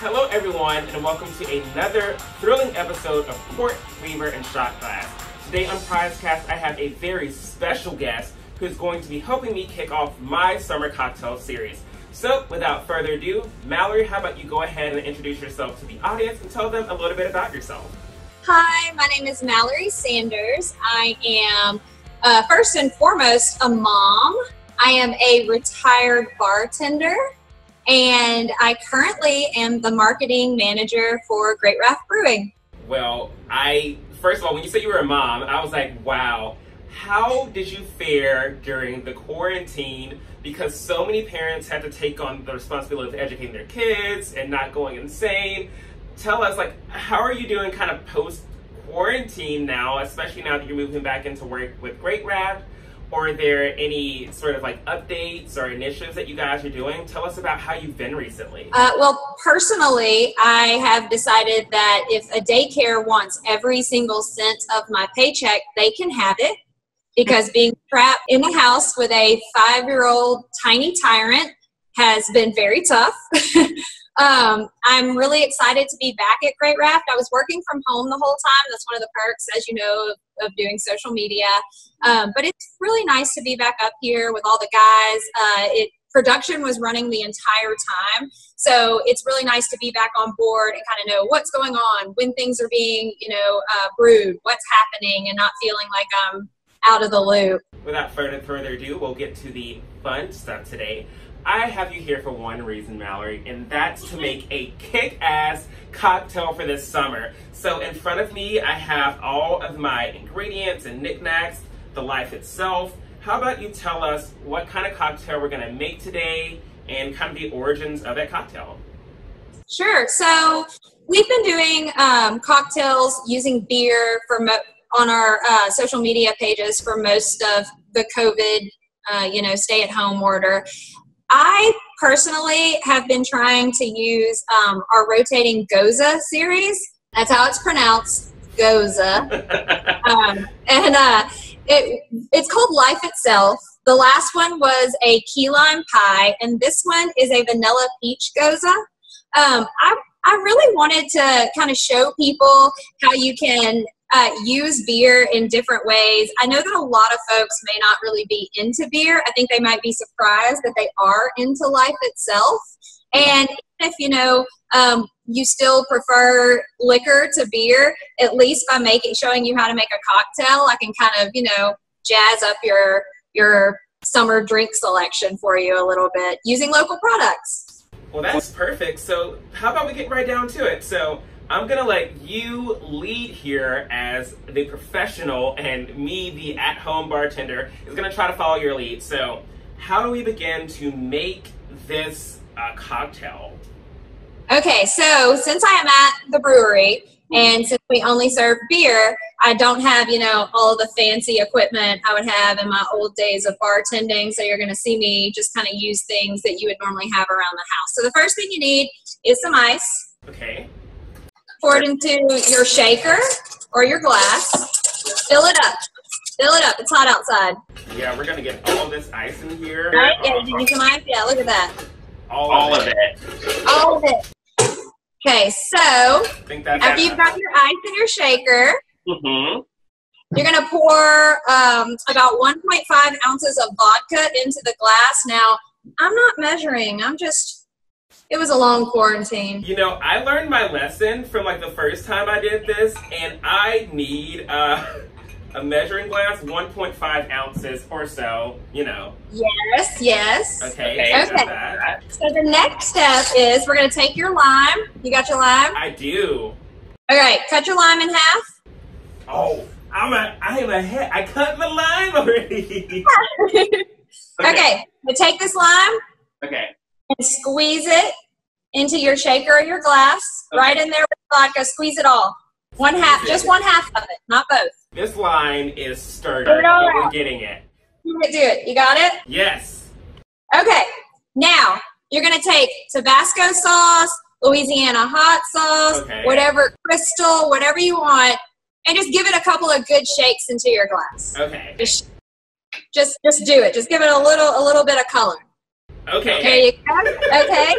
Hello everyone, and welcome to another thrilling episode of Port, Reaver, and Shot Glass. Today on Prizecast, I have a very special guest who's going to be helping me kick off my summer cocktail series. So, without further ado, Mallory, how about you go ahead and introduce yourself to the audience and tell them a little bit about yourself. Hi, my name is Mallory Sanders. I am, first and foremost, a mom. I am a retired bartender, and I currently am the marketing manager for Great Raft Brewing. Well, first of all, when you said you were a mom, I was like, wow. How did you fare during the quarantine? Because so many parents had to take on the responsibility of educating their kids and not going insane. Tell us, how are you doing kind of post-quarantine now, especially now that you're moving back into work with Great Raft? Or are there any sort of updates or initiatives that you guys are doing? Tell us about how you've been recently. Well, personally, I have decided that if a daycare wants every single cent of my paycheck, they can have it. Because being trapped in the house with a 5-year-old tiny tyrant has been very tough. I'm really excited to be back at Great Raft. I was working from home the whole time. That's one of the perks, as you know, of doing social media. But it's really nice to be back up here with all the guys. Production was running the entire time. So it's really nice to be back on board and kind of know what's going on, when things are being, brewed, what's happening, and not feeling like I'm out of the loop. Without further ado, we'll get to the fun stuff today. I have you here for one reason, Mallory, and that's to make a kick-ass cocktail for this summer. So in front of me, I have all of my ingredients and knickknacks, the life itself. How about you tell us what kind of cocktail we're gonna make today and kind of the origins of that cocktail? Sure. So we've been doing cocktails using beer on our social media pages for most of the COVID, stay-at-home order. I personally have been trying to use our rotating Goza series. That's how it's pronounced, Goza. It's called Life Itself. The last one was a key lime pie, and this one is a vanilla peach Goza. I really wanted to kind of show people how you can use beer in different ways. I know that a lot of folks may not really be into beer. I think they might be surprised that they are into Life Itself. And if you still prefer liquor to beer, at least by showing you how to make a cocktail, I can kind of, jazz up your summer drink selection for you a little bit using local products. Well, that's perfect. So how about we get right down to it? So I'm gonna let you lead here as the professional, and me, the at-home bartender, is gonna try to follow your lead. So how do we begin to make this cocktail? Okay, so since I am at the brewery, and since we only serve beer, I don't have, all the fancy equipment I would have in my old days of bartending. So you're going to see me just kind of use things that you would normally have around the house. So the first thing you need is some ice. Okay. Pour it into your shaker or your glass. Fill it up. Fill it up. It's hot outside. Yeah, we're going to get all this ice in here. Right? Yeah, you need some ice? Yeah, look at that. All of it. All of it. Okay, so after you've got your ice in your shaker, you're going to pour about 1.5 ounces of vodka into the glass. Now, I'm not measuring. It was a long quarantine. I learned my lesson from the first time I did this, and I need a measuring glass, 1.5 ounces or so, Yes. Okay. So the next step is we're going to take your lime. You got your lime? I do. Okay, cut your lime in half. Oh, I cut my lime already. Okay, so take this lime. Okay. And squeeze it into your shaker or your glass. Okay. Right in there with vodka. Squeeze it all. Just one half of it, not both. This line is sturdy, but we're getting it. Do it. You got it? Yes. Okay. Now, you're going to take Tabasco sauce, Louisiana hot sauce, whatever, Crystal, whatever you want, and just give it a couple of good shakes into your glass. Okay. Just do it. Just give it a little bit of color. Okay. There you go. Okay.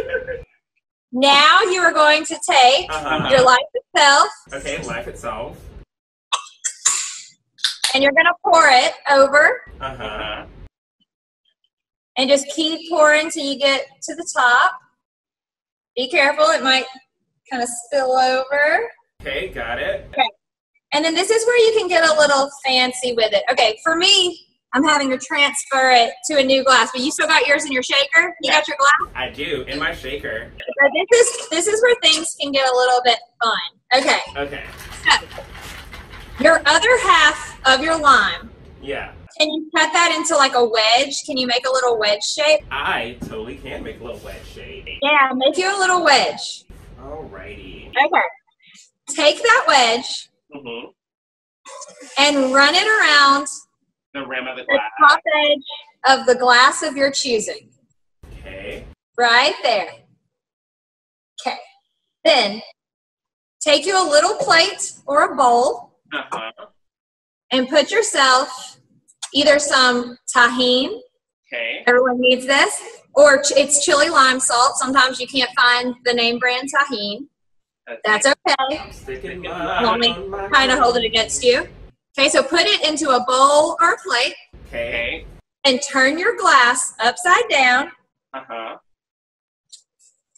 Now you are going to take your life itself. Okay, life itself. And you're going to pour it over. Uh-huh. And just keep pouring till you get to the top. Be careful, it might kind of spill over. Okay, got it. Okay. And then this is where you can get a little fancy with it. Okay, for me, I'm having to transfer it to a new glass, but you still got yours in your shaker? You got your glass? I do, in my shaker. So this is where things can get a little bit fun. Okay. Okay. So, your other half of your lime. Yeah. Can you cut that into like a wedge? Can you make a little wedge shape? I totally can make a little wedge shape. Yeah, make you a little wedge. Alrighty. Okay. Take that wedge and run it around the rim of the the glass. top edge of the glass of your choosing. Okay. Right there. Okay. Then take you a little plate or a bowl and put yourself either some tahine. Okay. Everyone needs this. Or it's chili lime salt. Sometimes you can't find the name brand tahine. That's okay. I'm only kind of hold it against you. Okay, so put it into a bowl or a plate. Okay. And turn your glass upside down.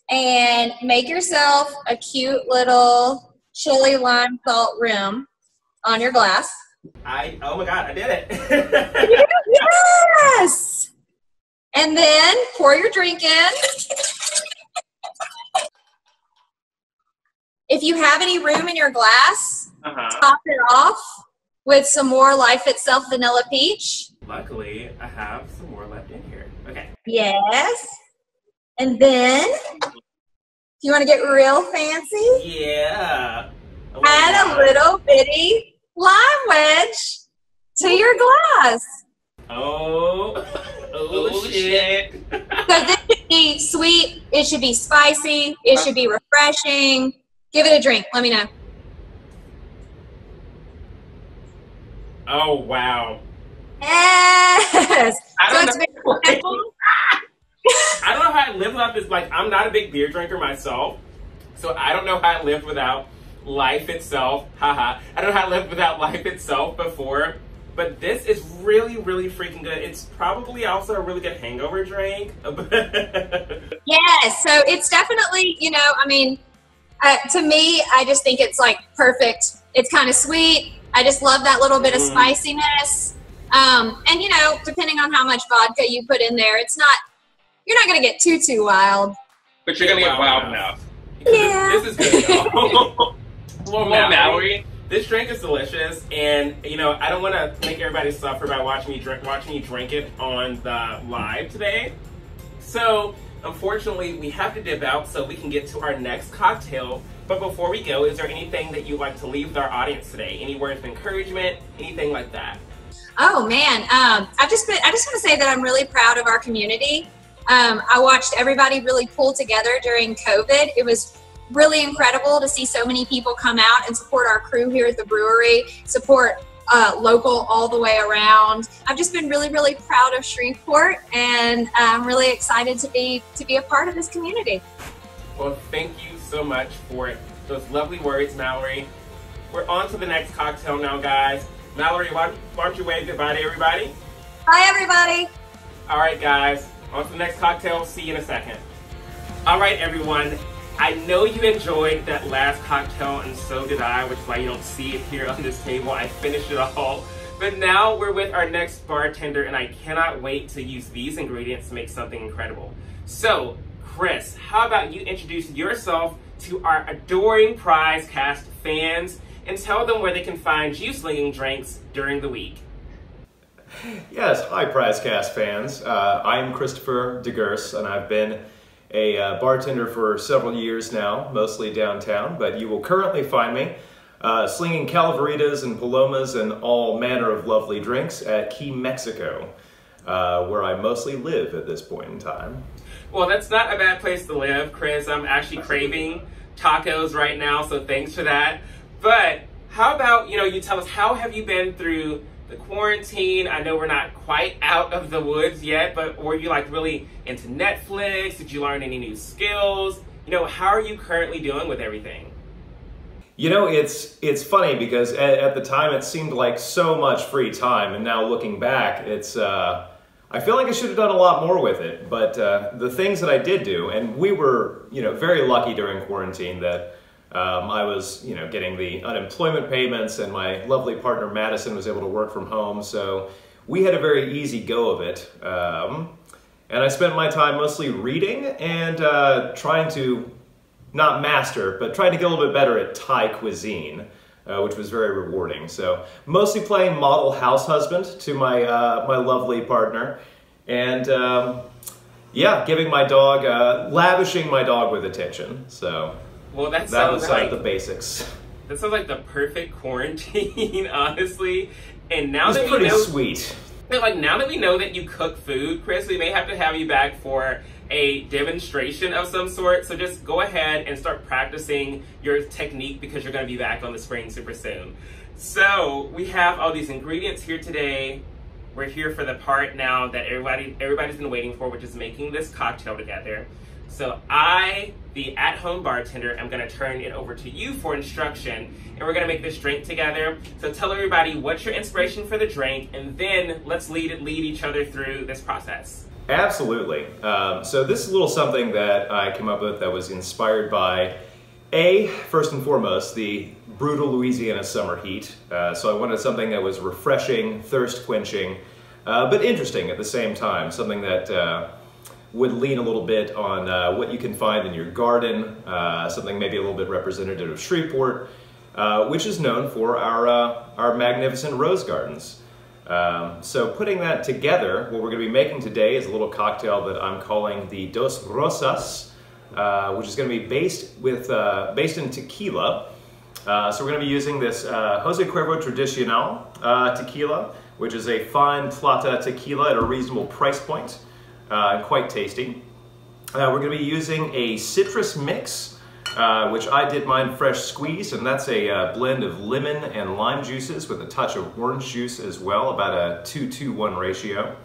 And make yourself a cute little chili lime salt rim on your glass. Oh my God, I did it. Yes! And then pour your drink in. If you have any room in your glass, top it off with some more Life Itself Vanilla Peach. Luckily, I have some more left in here. Okay. Yes. And then, you want to get real fancy? Yeah. Add a little bitty lime wedge to your glass. Oh shit. So this should be sweet. It should be spicy. It should be refreshing. Give it a drink. Let me know. Oh, wow. Yes. I don't it's know. very simple. I don't know how I live without this. Like, I'm not a big beer drinker myself, so I don't know how I lived without Life Itself. Haha. I don't know how I lived without Life Itself before, but this is really, really freaking good. It's probably also a really good hangover drink. Yes. So it's definitely, I mean, to me, I just think it's like perfect. It's kind of sweet. I just love that little bit of spiciness. And depending on how much vodka you put in there, you're not going to get too wild. But you're going to get wild enough. Yeah. This is good, y'all. Well, Mallory, this drink is delicious, and I don't want to make everybody suffer by watching me drink it on the live today. So, unfortunately, we have to dip out so we can get to our next cocktail. But before we go, is there anything that you'd like to leave with our audience today? Any words of encouragement? Anything like that? Oh man, I just want to say that I'm really proud of our community. I watched everybody really pull together during COVID. It was really incredible to see so many people come out and support our crew here at the brewery, support local all the way around. I've just been really, really proud of Shreveport, and I'm really excited to be a part of this community. Well, thank you so much for those lovely words, Mallory. We're on to the next cocktail now, guys. Mallory, why don't you wave goodbye to everybody? Bye, everybody. All right, guys. On to the next cocktail. See you in a second. All right, everyone. I know you enjoyed that last cocktail, and so did I, which is why you don't see it here on this table. I finished it all. But now we're with our next bartender, and I cannot wait to use these ingredients to make something incredible. So, Chris, how about you introduce yourself to our adoring Prize Cast fans and tell them where they can find you slinging drinks during the week. Yes, hi Prizecast fans. I'm Christopher Degueurce, and I've been a bartender for several years now, mostly downtown, but you will currently find me slinging calaveritas and palomas and all manner of lovely drinks at Key Mexico, where I mostly live at this point in time. Well, that's not a bad place to live, Chris. I'm actually craving tacos right now, so thanks for that. But how about, you tell us, how have you been through the quarantine? I know we're not quite out of the woods yet, but were you like really into Netflix? Did you learn any new skills? how are you currently doing with everything? It's funny because at the time it seemed like so much free time, and now looking back, I feel like I should have done a lot more with it. But the things that I did do, and we were, very lucky during quarantine that I was, getting the unemployment payments, and my lovely partner Madison was able to work from home, so we had a very easy go of it. And I spent my time mostly reading and trying to not master, but trying to get a little bit better at Thai cuisine, which was very rewarding. So mostly playing model house husband to my my lovely partner, and giving my dog, lavishing my dog with attention. So that was like the basics. That sounds like the perfect quarantine, honestly. And now that we know, sweet. Now that we know that you cook food, Chris, we may have to have you back for a demonstration of some sort. So just go ahead and start practicing your technique, because you're going to be back on the screen super soon. So we have all these ingredients here today. We're here for the part now that everybody's been waiting for, which is making this cocktail together. So I, the at-home bartender, am going to turn it over to you for instruction, and we're going to make this drink together. So tell everybody what's your inspiration for the drink, and then let's lead each other through this process. Absolutely. So this is a little something that I came up with that was inspired by, first and foremost, the brutal Louisiana summer heat. So I wanted something that was refreshing, thirst-quenching, but interesting at the same time. Something that would lean a little bit on what you can find in your garden, something maybe a little bit representative of Shreveport, which is known for our magnificent rose gardens. So putting that together, what we're going to be making today is a little cocktail that I'm calling the Dos Rosas, which is going to be based in tequila. So we're going to be using this Jose Cuervo Tradicional tequila, which is a fine plata tequila at a reasonable price point, and quite tasty. We're going to be using a citrus mix, which I did mine fresh squeezed, and that's a blend of lemon and lime juices with a touch of orange juice as well, about a 2-to-1 ratio.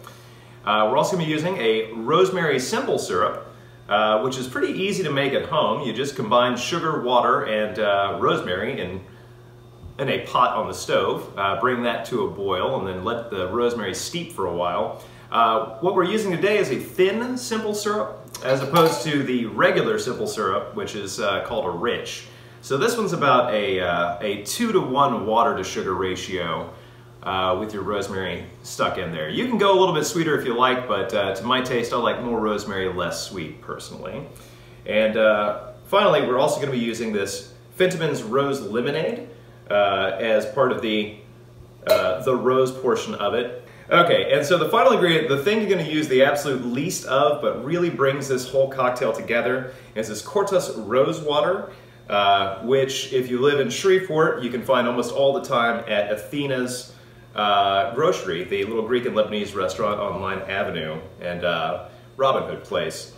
We're also going to be using a rosemary simple syrup, which is pretty easy to make at home. You just combine sugar, water, and rosemary in a pot on the stove. Bring that to a boil, and then let the rosemary steep for a while. What we're using today is a thin simple syrup, as opposed to the regular simple syrup, which is called a rich. So this one's about a 2-to-1 water to sugar ratio with your rosemary stuck in there. You can go a little bit sweeter if you like, but to my taste, I like more rosemary, less sweet personally. And finally, we're also going to be using this Fentiman's Rose Lemonade as part of the rose portion of it. Okay, and so the final ingredient, the thing you're going to use the absolute least of, but really brings this whole cocktail together, is this Cortus rose water, which if you live in Shreveport, you can find almost all the time at Athena's Grocery, the little Greek and Lebanese restaurant on Line Avenue and Robin Hood Place.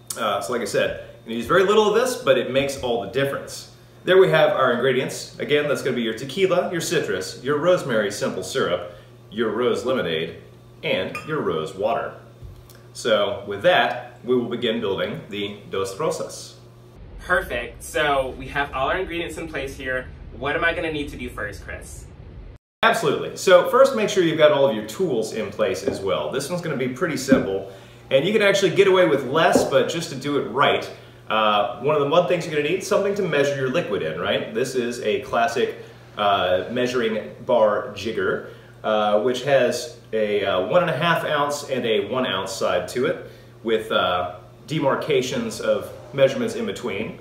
So like I said, you use very little of this, but it makes all the difference. There we have our ingredients. Again, that's going to be your tequila, your citrus, your rosemary simple syrup, your rose lemonade, and your rose water. So with that, we will begin building the Dos Rosas. Perfect. So we have all our ingredients in place here. What am I going to need to do first, Chris? Absolutely. So first, make sure you've got all of your tools in place as well. This one's going to be pretty simple, and you can actually get away with less, but just to do it right, one of the one things you're going to need, something to measure your liquid in, right? This is a classic measuring bar jigger, which has a 1.5 ounce and a 1 ounce side to it, with demarcations of measurements in between.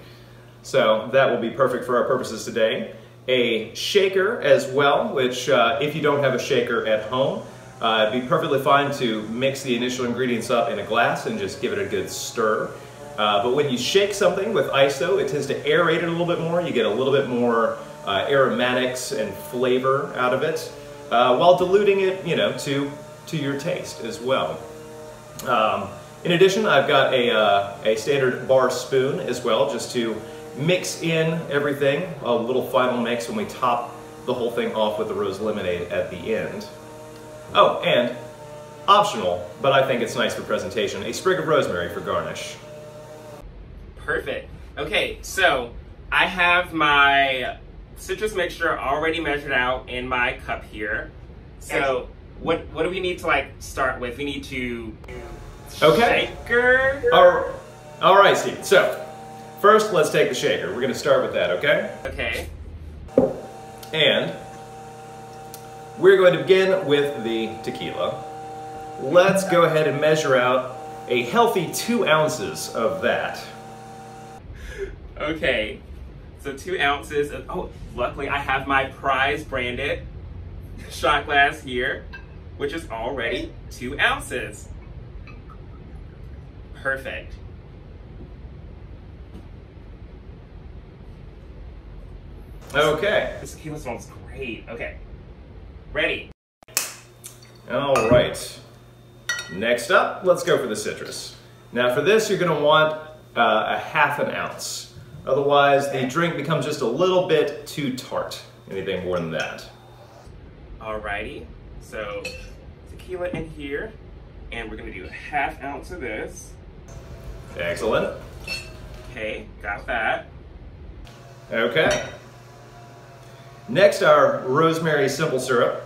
So that will be perfect for our purposes today. A shaker as well, which if you don't have a shaker at home, it'd be perfectly fine to mix the initial ingredients up in a glass and just give it a good stir. But when you shake something with iso, it tends to aerate it a little bit more. You get a little bit more aromatics and flavor out of it, while diluting it, to your taste as well. In addition, I've got a standard bar spoon as well, just to mix in everything, a little final mix when we top the whole thing off with the rose lemonade at the end. Oh, and optional, but I think it's nice for presentation, a sprig of rosemary for garnish. Perfect. Okay, so I have my citrus mixture already measured out in my cup here. So what do we need to like start with? We need to shaker. All right, Steve. So first, let's take the shaker. We're going to start with that, okay? Okay. And we're going to begin with the tequila. Let's go ahead and measure out a healthy 2 ounces of that. Okay, so 2 ounces of, oh, luckily I have my Prize branded shot glass here, which is already 2 ounces. Perfect. Okay. This tequila smells great. Okay, ready. All right. Next up, let's go for the citrus. Now for this, you're going to want a 1/2 ounce. Otherwise, the drink becomes just a little bit too tart. Anything more than that. Alrighty, so tequila in here, and we're going to do 1/2 ounce of this. Excellent. Okay, got that. Okay. Next, our rosemary simple syrup.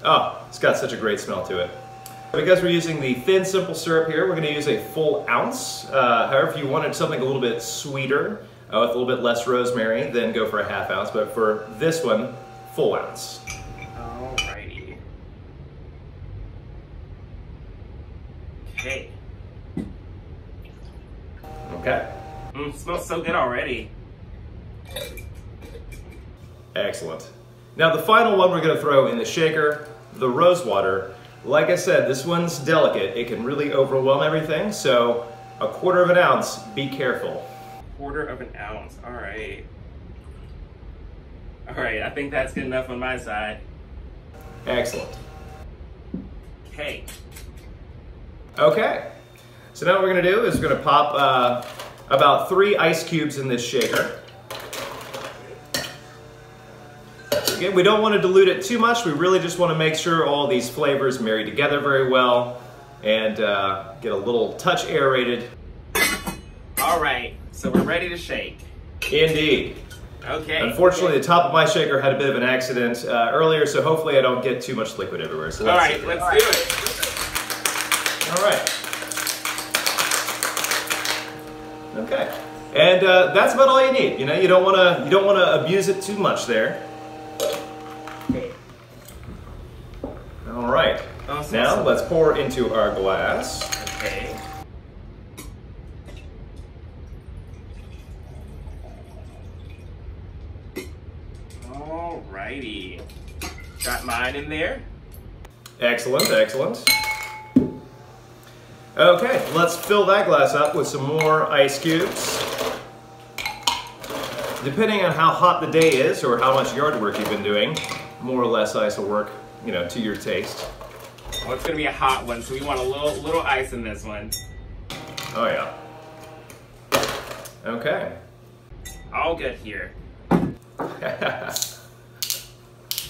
Oh, it's got such a great smell to it. Because we're using the thin simple syrup here, we're going to use a full ounce. However, if you wanted something a little bit sweeter, with a little bit less rosemary, then go for a 1/2 ounce. But for this one, full ounce. Alrighty. Okay. Okay. Smells so good already. Excellent. Now the final one we're going to throw in the shaker, the rose water. Like I said, this one's delicate. It can really overwhelm everything, so a 1/4 ounce, be careful. 1/4 ounce, all right. All right, I think that's good enough on my side. Excellent. Okay. Okay, so now what we're going to do is we're going to pop about 3 ice cubes in this shaker. Again, we don't want to dilute it too much. We really just want to make sure all these flavors marry together very well and get a little touch aerated. All right, so we're ready to shake. Indeed. Okay. Unfortunately, the top of my shaker had a bit of an accident earlier, so hopefully I don't get too much liquid everywhere. So all right, let's do it. All right. Okay. And that's about all you need. You know, you don't want to abuse it too much there. All right. Awesome. Now let's pour into our glass. Okay. Alrighty. Got mine in there. Excellent, excellent. Okay, let's fill that glass up with some more ice cubes. Depending on how hot the day is or how much yard work you've been doing, more or less ice will work, you know, to your taste. Well, it's gonna be a hot one, so we want a little ice in this one. Oh yeah. Okay. All good here.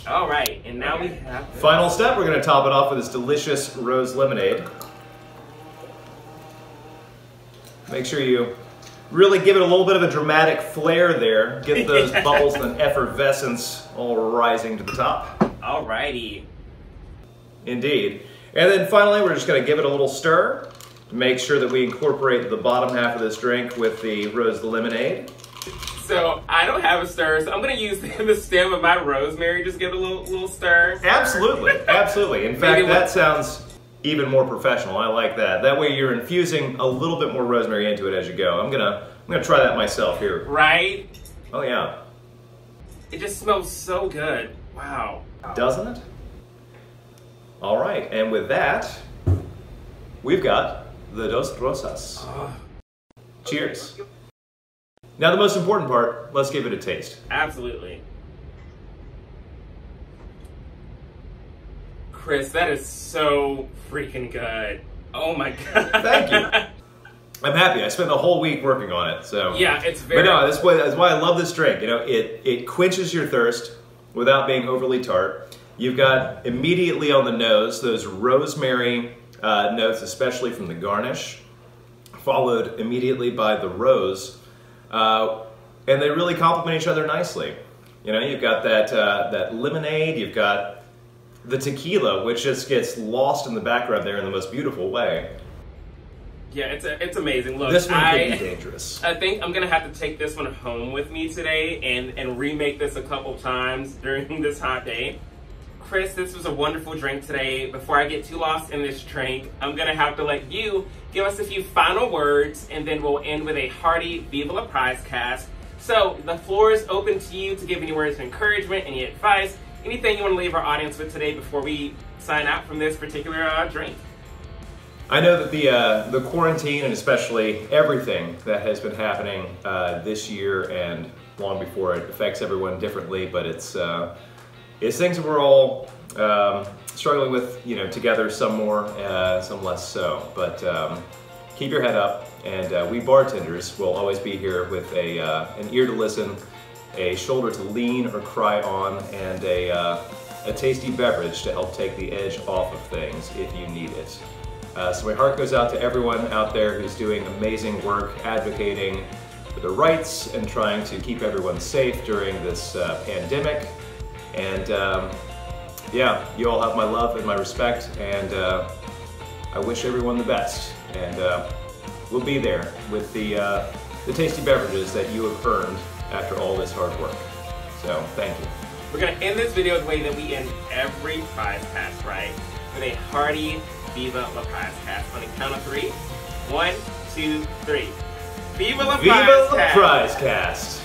All right, and now we have this. Final step, we're going to top it off with this delicious rose lemonade. Make sure you really give it a little bit of a dramatic flair there. Get those bubbles and effervescence all rising to the top. Alrighty. Indeed. And then finally, we're just going to give it a little stir to make sure that we incorporate the bottom half of this drink with the rose lemonade. So I don't have a stir, so I'm going to use the stem of my rosemary. Just give it a little stir. Absolutely, absolutely. In fact, that sounds even more professional. I like that. That way you're infusing a little bit more rosemary into it as you go. I'm gonna try that myself here. Right? Oh yeah. It just smells so good. Wow. Doesn't it? All right, and with that, we've got the Dos Rosas. Cheers. Now the most important part, let's give it a taste. Absolutely. Chris, that is so freaking good. Oh my god. Thank you. I'm happy. I spent the whole week working on it, so. Yeah, it's very. But no, that's why I love this drink. You know, it quenches your thirst without being overly tart. You've got immediately on the nose those rosemary notes, especially from the garnish. followed immediately by the rose, and they really complement each other nicely. You know, you've got that lemonade, you've got the tequila, which just gets lost in the background there in the most beautiful way. Yeah, it's amazing. Look, this one could be dangerous. I think I'm gonna have to take this one home with me today and remake this a couple times during this hot day. Chris, this was a wonderful drink today. Before I get too lost in this drink, I'm gonna have to let you give us a few final words, and then we'll end with a hearty Viva La Prize cast. So the floor is open to you to give any words of encouragement, any advice, anything you want to leave our audience with today before we sign out from this particular drink. I know that the quarantine, and especially everything that has been happening this year and long before it, affects everyone differently, but it's things that we're all struggling with, you know, together, some more, some less so. But keep your head up, and we bartenders will always be here with an ear to listen, a shoulder to lean or cry on, and a tasty beverage to help take the edge off of things if you need it. So my heart goes out to everyone out there who's doing amazing work advocating for the rights and trying to keep everyone safe during this pandemic. And yeah, you all have my love and my respect, and I wish everyone the best. And we'll be there with the tasty beverages that you have earned after all this hard work. So thank you. We're gonna end this video the way that we end every prize cast, right? With a hearty Viva La Prize cast on a count of 3. 1, 2, 3. Viva La Prize Viva La cast! Prize cast!